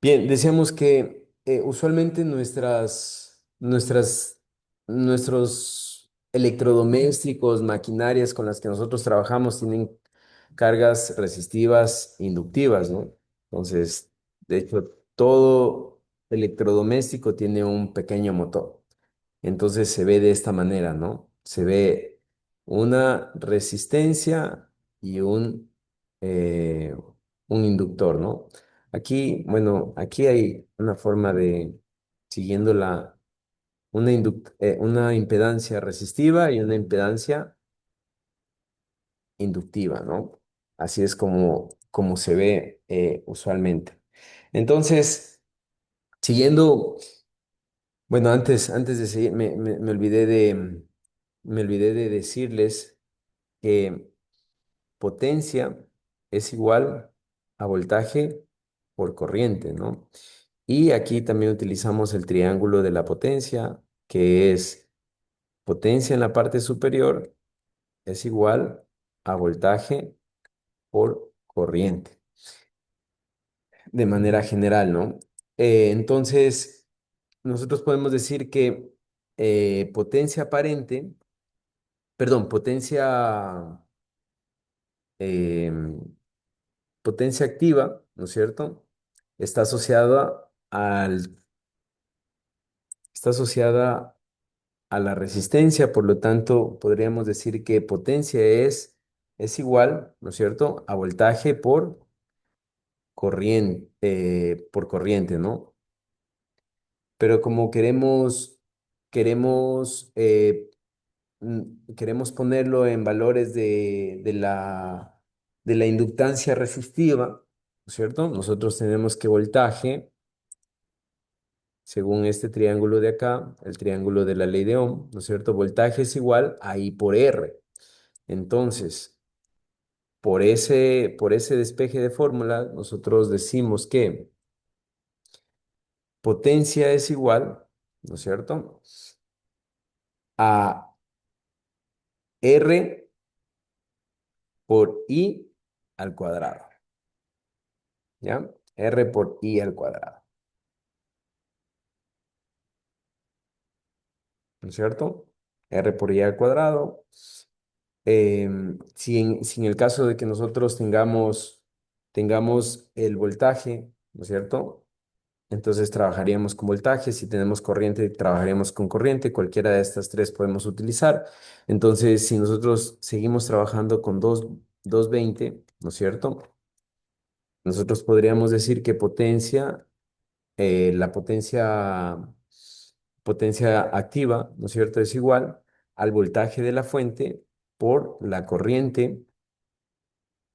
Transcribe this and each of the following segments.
Bien, decíamos que usualmente nuestros electrodomésticos, maquinarias con las que nosotros trabajamos tienen cargas resistivas inductivas, ¿no? Entonces, de hecho, todo electrodoméstico tiene un pequeño motor. Entonces se ve de esta manera, ¿no? Se ve una resistencia y eh, un inductor, ¿no? Aquí, bueno, aquí hay una forma de, siguiendo una impedancia resistiva y una impedancia inductiva, ¿no? Así es como se ve usualmente. Entonces, siguiendo, bueno, antes de seguir, me olvidé de decirles que potencia es igual a voltaje por corriente, ¿no? Y aquí también utilizamos el triángulo de la potencia, que es potencia en la parte superior es igual a voltaje por corriente, de manera general, ¿no? Entonces, nosotros podemos decir que potencia aparente, perdón, em, potencia activa, ¿no es cierto? Está asociada está asociada a la resistencia, por lo tanto, podríamos decir que potencia es igual, ¿no es cierto?, a voltaje por corriente, ¿no? Pero como queremos, queremos ponerlo en valores de la inductancia resistiva, ¿no es cierto? Nosotros tenemos que voltaje, según este triángulo de acá, el triángulo de la ley de Ohm, ¿no es cierto? Voltaje es igual a I por R. Entonces, por ese despeje de fórmula, nosotros decimos que potencia es igual, ¿no es cierto?, a R por I al cuadrado, ¿ya? R por I al cuadrado, ¿no es cierto? R por I al cuadrado. Si en el caso de que nosotros tengamos el voltaje, ¿no es cierto? Entonces trabajaríamos con voltaje. Si tenemos corriente, trabajaríamos con corriente. Cualquiera de estas tres podemos utilizar. Entonces, si nosotros seguimos trabajando con 220, ¿no es cierto? Nosotros podríamos decir que la potencia activa, ¿no es cierto?, es igual al voltaje de la fuente por la corriente.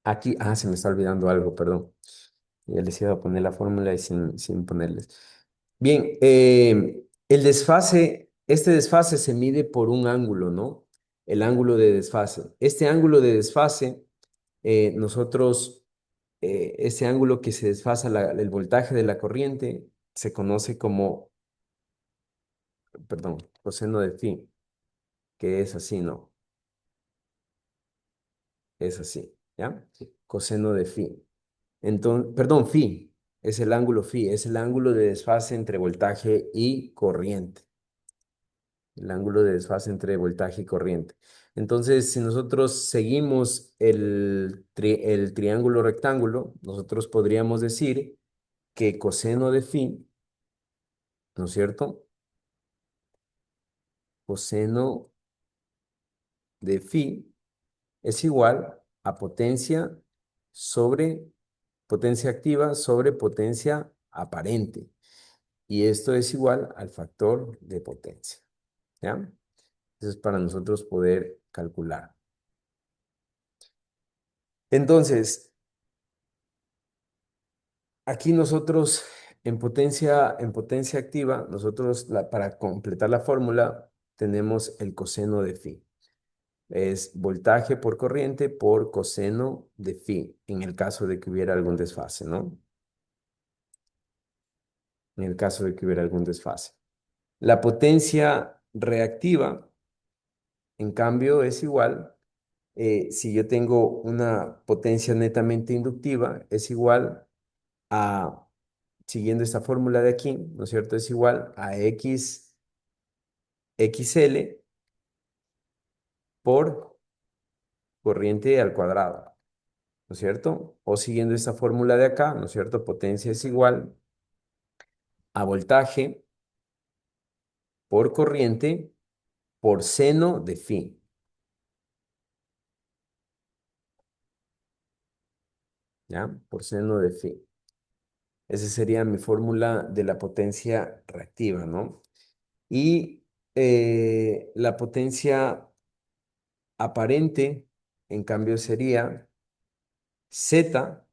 Aquí, se me está olvidando algo, perdón. Ya les iba a poner la fórmula y sin ponerles. Bien, este desfase se mide por un ángulo, ¿no? El ángulo de desfase. Este ángulo de desfase, este ángulo que se desfasa el voltaje de la corriente, se conoce como, perdón, coseno de phi, que es así, ¿no? Es así, ¿ya? Coseno de phi. Entonces, perdón, phi, es el ángulo phi, es el ángulo de desfase entre voltaje y corriente. El ángulo de desfase entre voltaje y corriente. Entonces, si nosotros seguimos el triángulo rectángulo, nosotros podríamos decir que coseno de phi, ¿no es cierto? Coseno de phi es igual a potencia activa sobre potencia aparente. Y esto es igual al factor de potencia, ¿ya? Eso es para nosotros poder calcular. Entonces, aquí nosotros en potencia activa, nosotros para completar la fórmula tenemos el coseno de phi. Es voltaje por corriente por coseno de phi, en el caso de que hubiera algún desfase, ¿no? En el caso de que hubiera algún desfase. La potencia reactiva, en cambio, es igual, si yo tengo una potencia netamente inductiva, es igual a siguiendo esta fórmula de aquí, ¿no es cierto? Es igual a x xl por corriente al cuadrado, ¿no es cierto? O siguiendo esta fórmula de acá, ¿no es cierto? Potencia es igual a voltaje por corriente por seno de phi, ¿ya? Por seno de phi. Esa sería mi fórmula de la potencia reactiva, ¿no? Y la potencia aparente, en cambio, sería Z,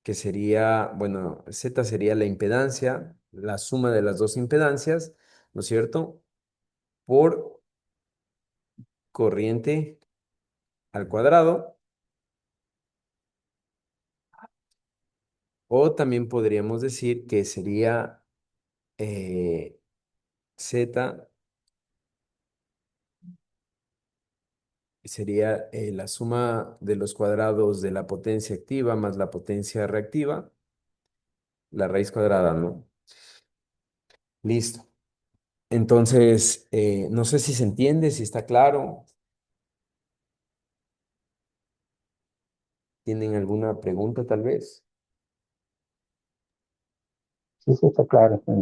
que sería, bueno, Z sería la impedancia, la suma de las dos impedancias, ¿no es cierto? Por corriente al cuadrado, o también podríamos decir que sería Z, sería la suma de los cuadrados de la potencia activa más la potencia reactiva, la raíz cuadrada, ¿no? Listo. Entonces, no sé si se entiende, si está claro. ¿Tienen alguna pregunta tal vez? Sí, sí, está claro. Sí.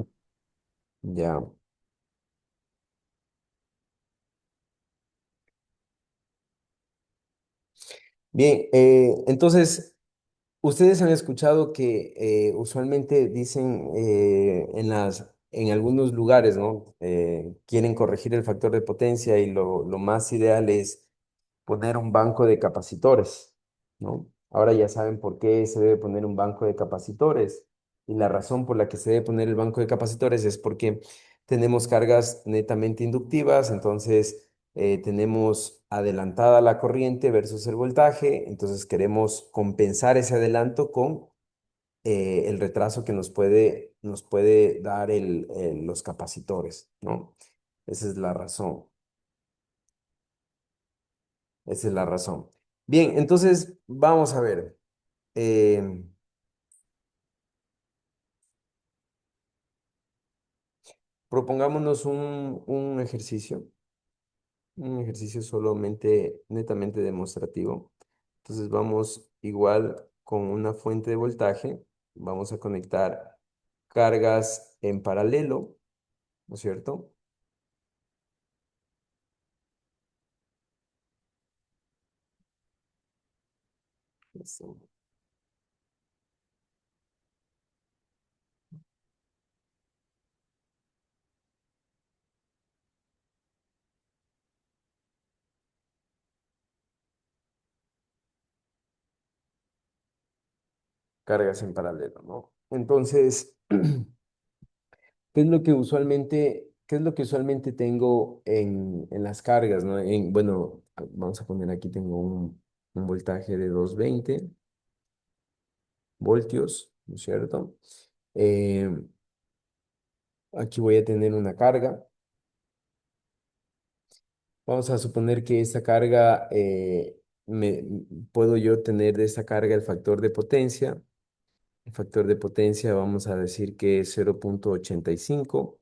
Ya. Bien, entonces, ustedes han escuchado que usualmente dicen en algunos lugares, ¿no? Quieren corregir el factor de potencia y lo más ideal es poner un banco de capacitores, ¿no? Ahora ya saben por qué se debe poner un banco de capacitores. Y la razón por la que se debe poner el banco de capacitores es porque tenemos cargas netamente inductivas, entonces tenemos adelantada la corriente versus el voltaje, entonces queremos compensar ese adelanto con el retraso que nos puede dar los capacitores, ¿no? Esa es la razón. Esa es la razón. Bien, entonces vamos a ver. eh, Propongámonos un ejercicio solamente netamente demostrativo. Entonces vamos igual con una fuente de voltaje. Vamos a conectar cargas en paralelo, ¿no es cierto? Eso. Cargas en paralelo, ¿no? Entonces, qué es lo que usualmente tengo en las cargas, ¿no? Bueno, vamos a poner aquí, tengo un voltaje de 220 voltios, ¿no es cierto? Eh, Aquí voy a tener una carga. Vamos a suponer que esta carga, puedo yo tener de esta carga el factor de potencia. El factor de potencia vamos a decir que es 0,85.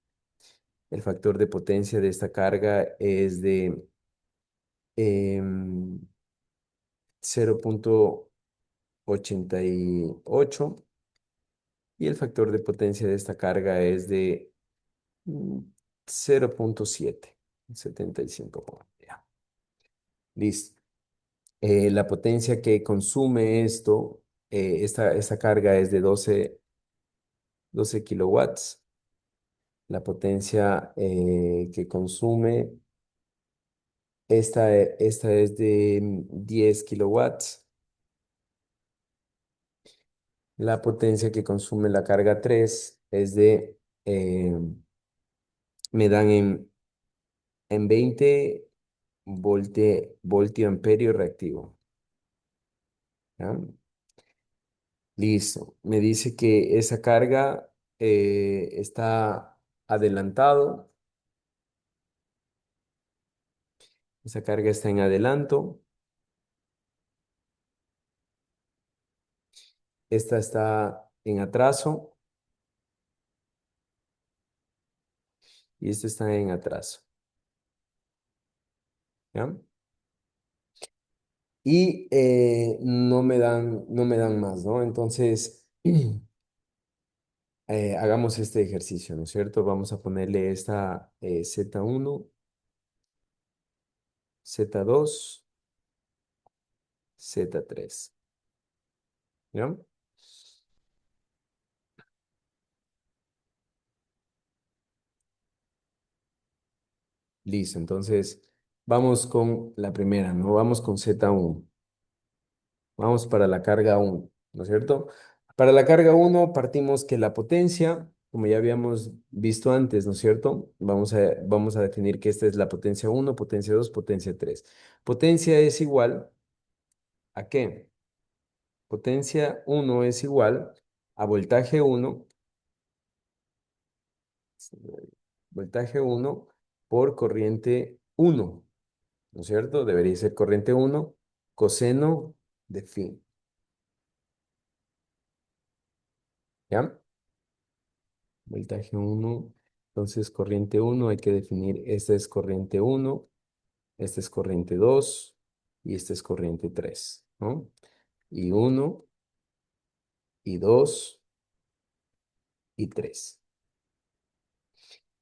El factor de potencia de esta carga es de 0,88 y el factor de potencia de esta carga es de mm, 0,75. Ya. Listo. La potencia que consume esta carga es de 12 kilowatts. La potencia que consume esta es de 10 kilowatts. La potencia que consume la carga 3 es eh, me dan en 20 voltio amperio reactivo. ¿Ya? Listo. Me dice que esa carga está adelantado. Esa carga está en adelanto. Esta está en atraso. y esto está en atraso, ¿ya? Y no me dan más, ¿no? Entonces, hagamos este ejercicio, ¿no es cierto? Vamos a ponerle esta Z1, Z2, Z3, ¿ya? Listo, entonces vamos con la primera, ¿no? Vamos con Z1. Vamos para la carga uno, ¿no es cierto? Para la carga uno partimos que la potencia, como ya habíamos visto antes, ¿no es cierto? Vamos a definir que esta es la potencia uno, potencia 2, potencia 3. Potencia es igual ¿a qué? Potencia uno es igual a voltaje uno por corriente uno, ¿no es cierto? Debería ser corriente uno coseno de phi, ¿ya? Voltaje uno, entonces corriente uno hay que definir, esta es corriente uno, esta es corriente 2 y esta es corriente 3, ¿no? Y uno y 2 y 3.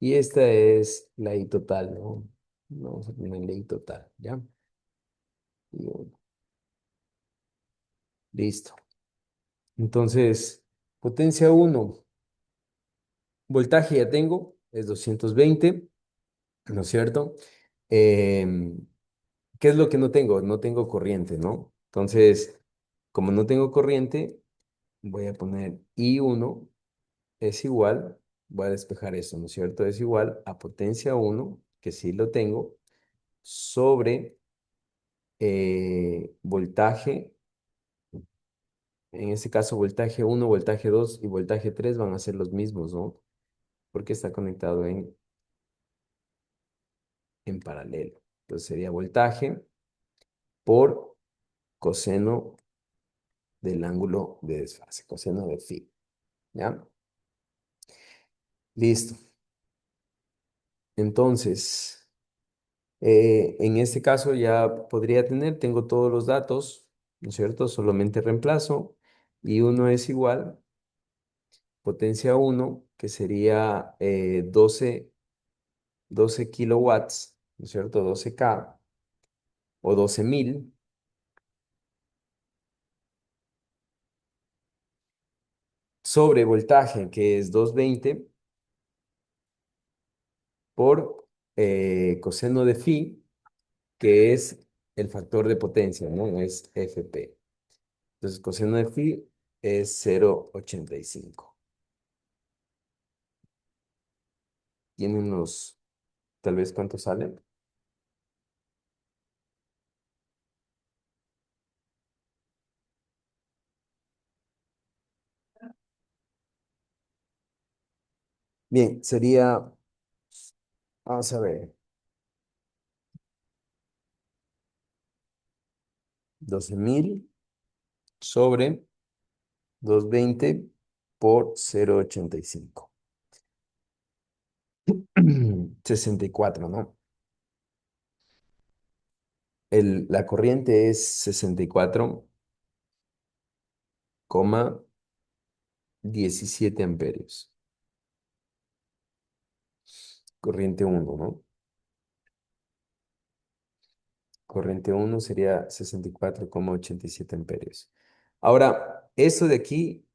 Y esta es la I total, ¿no? Vamos a poner la I total, ¿ya? Y uno. Listo. Entonces, potencia uno, voltaje ya tengo, es 220, ¿no es cierto? Em, ¿Qué es lo que no tengo? No tengo corriente, ¿no? Entonces, como no tengo corriente, voy a poner I1 es igual, voy a despejar eso, ¿no es cierto? Es igual a potencia uno, que sí lo tengo, sobre voltaje, en este caso voltaje uno, voltaje 2 y voltaje 3 van a ser los mismos, ¿no? Porque está conectado en paralelo. Entonces sería voltaje por coseno del ángulo de desfase, coseno de phi, ¿ya? Listo. Entonces, en este caso ya podría tengo todos los datos, ¿no es cierto? Solamente reemplazo y uno es igual, potencia uno que sería 12 kilowatts, ¿no es cierto? 12K o 12.000 sobre voltaje, que es 220 por coseno de phi, que es el factor de potencia, ¿no? Es FP. Entonces, coseno de phi es 0,85. Tienen tal vez, ¿cuántos salen? Bien, sería, vamos a ver, 12.000 sobre 220 por 0,85. 64, ¿no? La corriente es 64,17 amperios. Corriente uno, ¿no? Corriente uno sería 64,87 amperios. Ahora, esto de aquí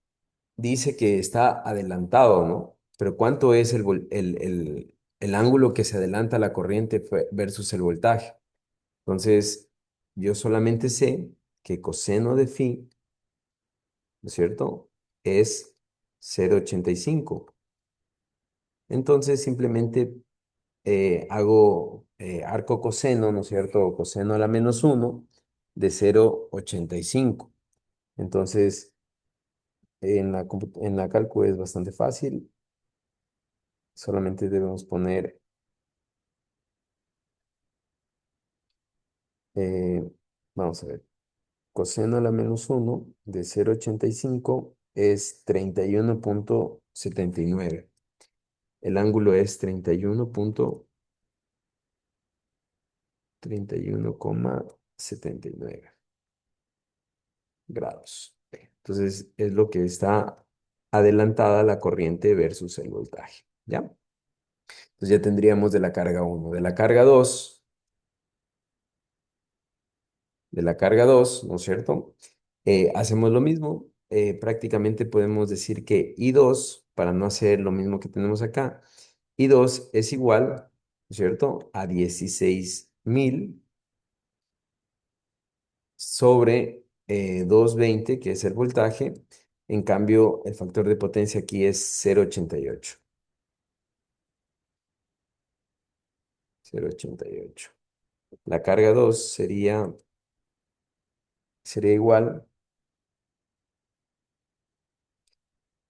dice que está adelantado, ¿no? Pero ¿cuánto es el ángulo que se adelanta la corriente versus el voltaje? Entonces, yo solamente sé que coseno de phi, ¿no es cierto? Es 0,85. Entonces, simplemente hago arco coseno, ¿no es cierto? O coseno a la menos uno de 0,85. Entonces, en la cálculo es bastante fácil. Solamente debemos poner, eh, vamos a ver, coseno a la menos uno de 0,85 es 31,79. el ángulo es 31,79 grados. Entonces es lo que está adelantada la corriente versus el voltaje, ¿ya? Entonces ya tendríamos de la carga uno. De la carga 2, ¿no es cierto? Hacemos lo mismo. Prácticamente podemos decir que I2, para no hacer lo mismo que tenemos acá, I2 es igual, ¿no es cierto?, a 16.000 sobre 220, que es el voltaje. En cambio, el factor de potencia aquí es 0,88. 0,88. La carga 2 sería igual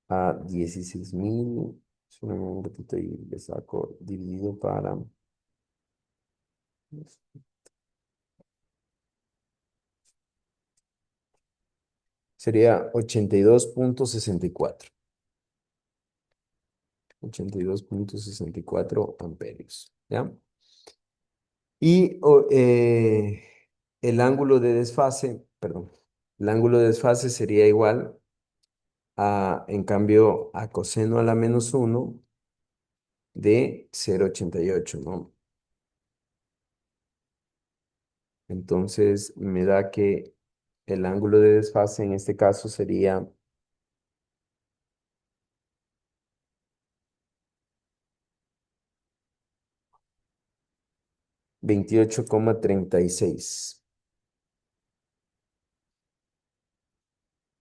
a 16.000. Solo un ratito y le saco dividido para. Sería 82,64. 82,64 amperios. ¿Ya? Y el ángulo de desfase, perdón, el ángulo de desfase sería igual a, en cambio, a coseno a la -1 de 0,88, ¿no? Entonces me da que el ángulo de desfase en este caso sería 28,36.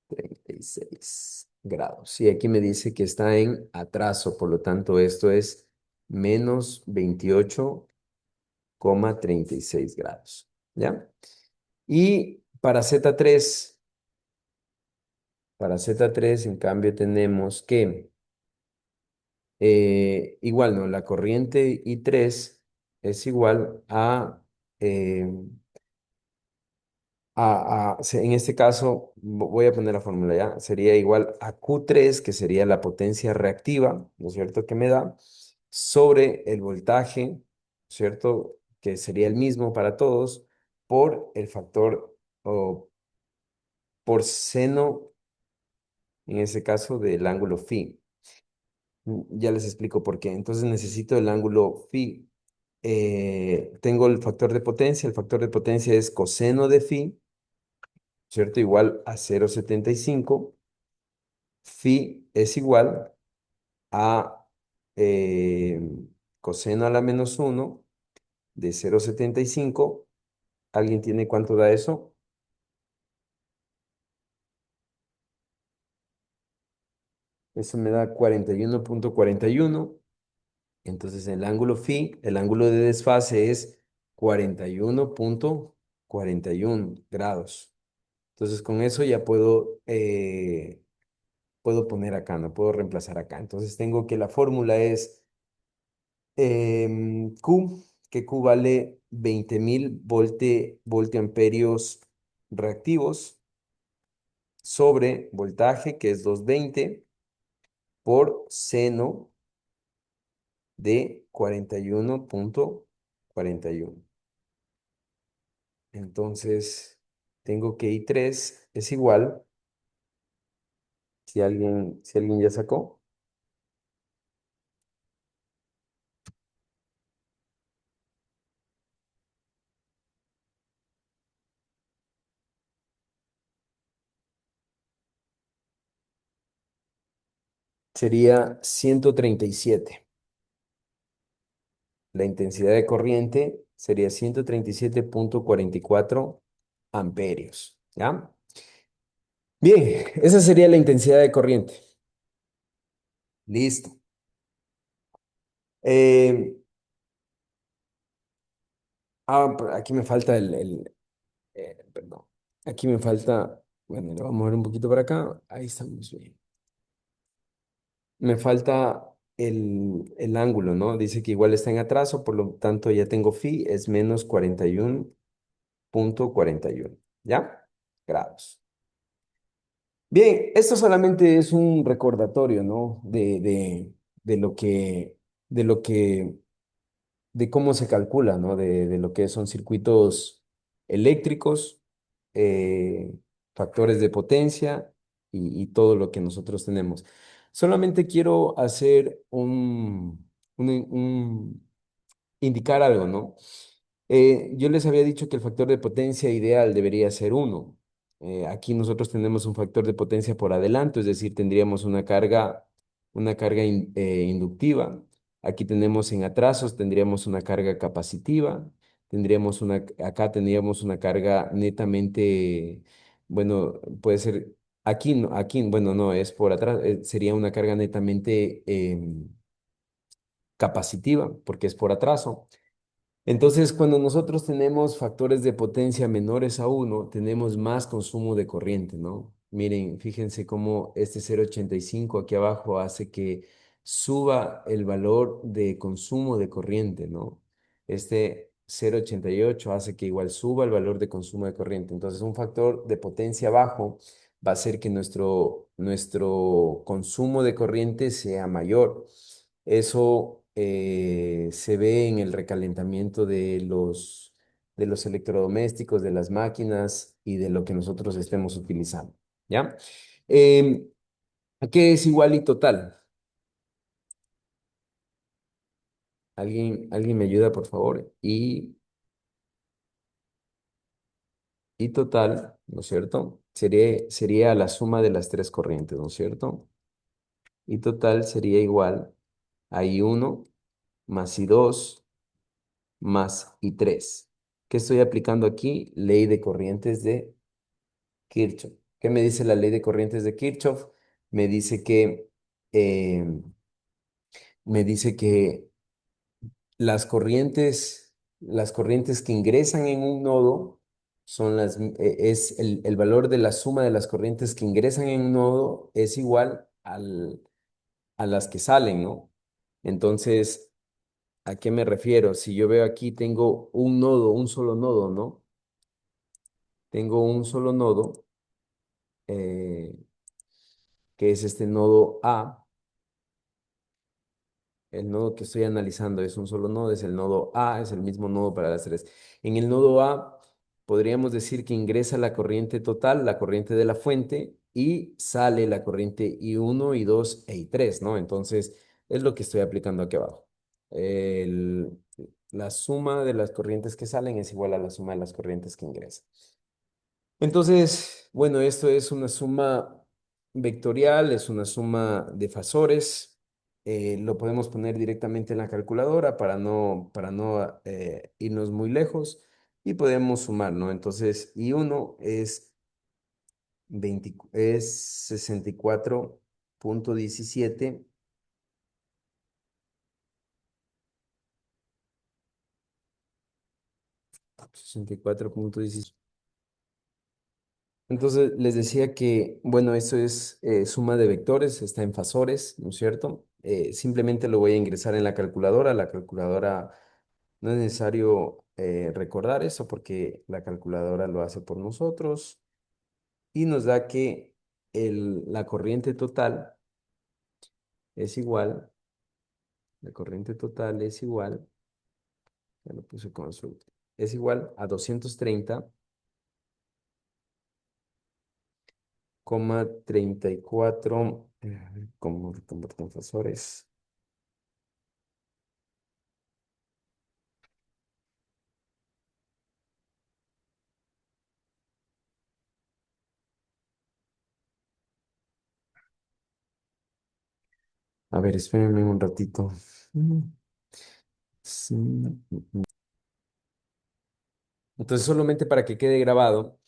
36 grados. Y aquí me dice que está en atraso, por lo tanto esto es -28,36 grados. ¿Ya? Y para Z3, en cambio, tenemos que, igual, ¿no? La corriente I3 es igual a, eh, en este caso, voy a poner la fórmula ya, sería igual a Q3, que sería la potencia reactiva, ¿no es cierto?, que me da, sobre el voltaje, ¿no es cierto?, que sería el mismo para todos, por el factor, o por seno, en ese caso, del ángulo phi. Ya les explico por qué. Entonces necesito el ángulo phi. Tengo el factor de potencia es coseno de phi, ¿cierto? Igual a 0,75. Phi es igual a eh, coseno a la -1 de 0,75. ¿Alguien tiene cuánto da eso? Eso me da 41,41. Entonces el ángulo phi, el ángulo de desfase es 41,41 grados. Entonces con eso ya puedo poner acá, no puedo reemplazar acá. Entonces tengo que la fórmula es Q, que Q vale 20.000 voltiamperios reactivos sobre voltaje, que es 220, por seno de 41,41. Entonces, tengo que I3 es igual, si alguien ya sacó, sería 137. La intensidad de corriente sería 137,44 amperios. ¿Ya? Bien, esa sería la intensidad de corriente. Listo. Eh, aquí me falta perdón. Aquí me falta, bueno, lo vamos a mover un poquito para acá. Ahí estamos bien. Me falta el ángulo, ¿no? Dice que igual está en atraso, por lo tanto ya tengo phi, es menos 41,41. ¿Ya? Grados. Bien, esto solamente es un recordatorio, ¿no? De lo que de lo que, de cómo se calcula, ¿no? De lo que son circuitos eléctricos, eh, factores de potencia y todo lo que nosotros tenemos. Solamente quiero hacer indicar algo, ¿no? Yo les había dicho que el factor de potencia ideal debería ser uno. Aquí nosotros tenemos un factor de potencia por adelanto, es decir, tendríamos una carga inductiva. Aquí tenemos en atrasos, tendríamos una carga capacitiva, acá tendríamos una carga netamente, bueno, puede ser, bueno, no, es por atrás, sería una carga netamente capacitiva, porque es por atraso. Entonces, cuando nosotros tenemos factores de potencia menores a uno, tenemos más consumo de corriente, ¿no? Miren, fíjense cómo este 0,85 aquí abajo hace que suba el valor de consumo de corriente, ¿no? Este 0,88 hace que igual suba el valor de consumo de corriente. Entonces, un factor de potencia bajo va a hacer que nuestro consumo de corriente sea mayor. Eso se ve en el recalentamiento de los electrodomésticos, de las máquinas y de lo que nosotros estemos utilizando. ¿Ya? Em, ¿Qué es igual y total? ¿Alguien me ayuda, por favor? Y total, ¿no es cierto? Sería la suma de las tres corrientes, ¿no es cierto? Y total sería igual a I1 más I2 más I3. ¿Qué estoy aplicando aquí? Ley de corrientes de Kirchhoff. ¿Qué me dice la ley de corrientes de Kirchhoff? Me dice que, eh, me dice que las corrientes que ingresan en un nodo es el valor de la suma de las corrientes que ingresan en un nodo es igual a las que salen, ¿no? Entonces, ¿a qué me refiero? Si yo veo aquí, tengo un nodo, un solo nodo, ¿no? Tengo un solo nodo, eh, que es este nodo A. El nodo que estoy analizando es un solo nodo, es el nodo A, es el mismo nodo para las tres. En el nodo A podríamos decir que ingresa la corriente total, la corriente de la fuente, y sale la corriente I1, I2 e I3, ¿no? Entonces, es lo que estoy aplicando aquí abajo. El- la suma de las corrientes que salen es igual a la suma de las corrientes que ingresan. Entonces, bueno, esto es una suma vectorial, es una suma de fasores. Lo podemos poner directamente en la calculadora para no irnos muy lejos y podemos sumar, ¿no? Entonces, I1 es 64,17. 64,17. Entonces les decía que, bueno, eso es suma de vectores, está en fasores, ¿no es cierto? Simplemente lo voy a ingresar en la calculadora. La calculadora no es necesario recordar eso porque la calculadora lo hace por nosotros y nos da que la corriente total es igual, la corriente total es igual, ya lo puse consulta, es igual a 230,34, como convertir en fasores. A ver, espérenme un ratito. Mm, sí. Entonces, solamente para que quede grabado,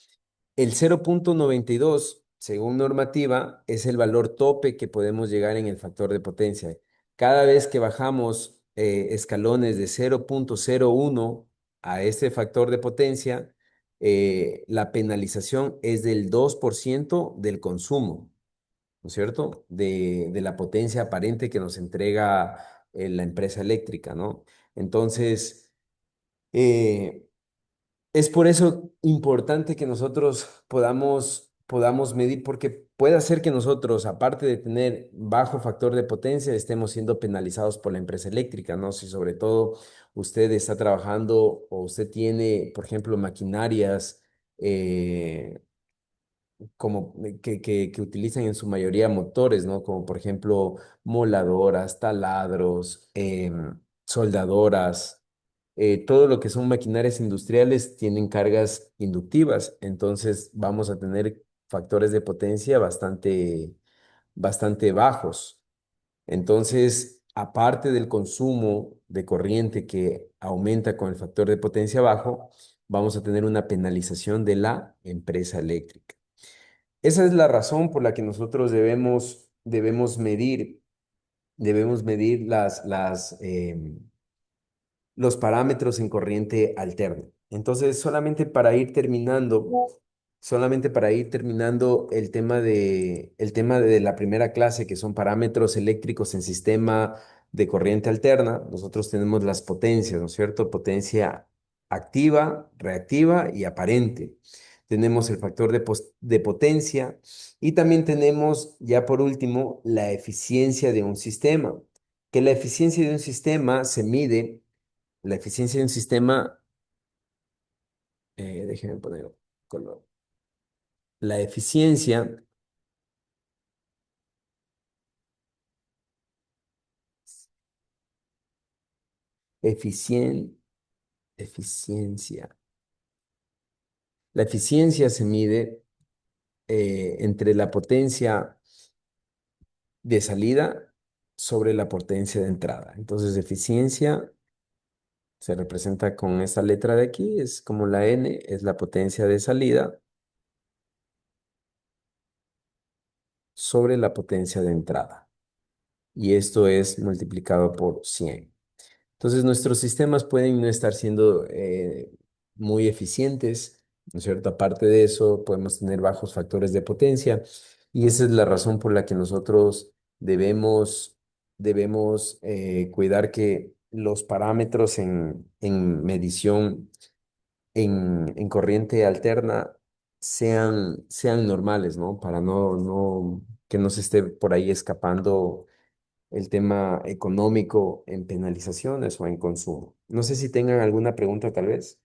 el 0,92, según normativa, es el valor tope que podemos llegar en el factor de potencia. Cada vez que bajamos escalones de 0,01 a este factor de potencia, la penalización es del 2% del consumo, ¿no es cierto? De la potencia aparente que nos entrega la empresa eléctrica, ¿no? Entonces, eh, es por eso importante que nosotros podamos podamos medir, porque puede ser que nosotros, aparte de tener bajo factor de potencia, estemos siendo penalizados por la empresa eléctrica, ¿no? Si sobre todo usted está trabajando o usted tiene, por ejemplo, maquinarias eh, como que utilizan en su mayoría motores, ¿no? Como por ejemplo moladoras, taladros, soldadoras, todo lo que son maquinarias industriales tienen cargas inductivas, entonces vamos a tener factores de potencia bastante bajos. Entonces, aparte del consumo de corriente que aumenta con el factor de potencia bajo, vamos a tener una penalización de la empresa eléctrica. Esa es la razón por la que nosotros debemos medir los parámetros en corriente alterna. Entonces, solamente para ir terminando el tema de la primera clase, que son parámetros eléctricos en sistema de corriente alterna, nosotros tenemos las potencias, ¿no es cierto? Potencia activa, reactiva y aparente. Tenemos el factor de potencia y también tenemos, ya por último, la eficiencia de un sistema, que la eficiencia de un sistema se mide la eficiencia de un sistema, déjenme poner color. La eficien, eficiencia. La eficiencia se mide entre la potencia de salida sobre la potencia de entrada. Entonces, eficiencia se representa con esta letra de aquí, es como la N, es la potencia de salida sobre la potencia de entrada. Y esto es multiplicado por 100. Entonces, nuestros sistemas pueden no estar siendo muy eficientes, ¿no es cierto? Aparte de eso, podemos tener bajos factores de potencia y esa es la razón por la que nosotros debemos cuidar que los parámetros en medición en corriente alterna sean normales, ¿no? Para que no se esté por ahí escapando el tema económico en penalizaciones o en consumo. No sé si tengan alguna pregunta tal vez.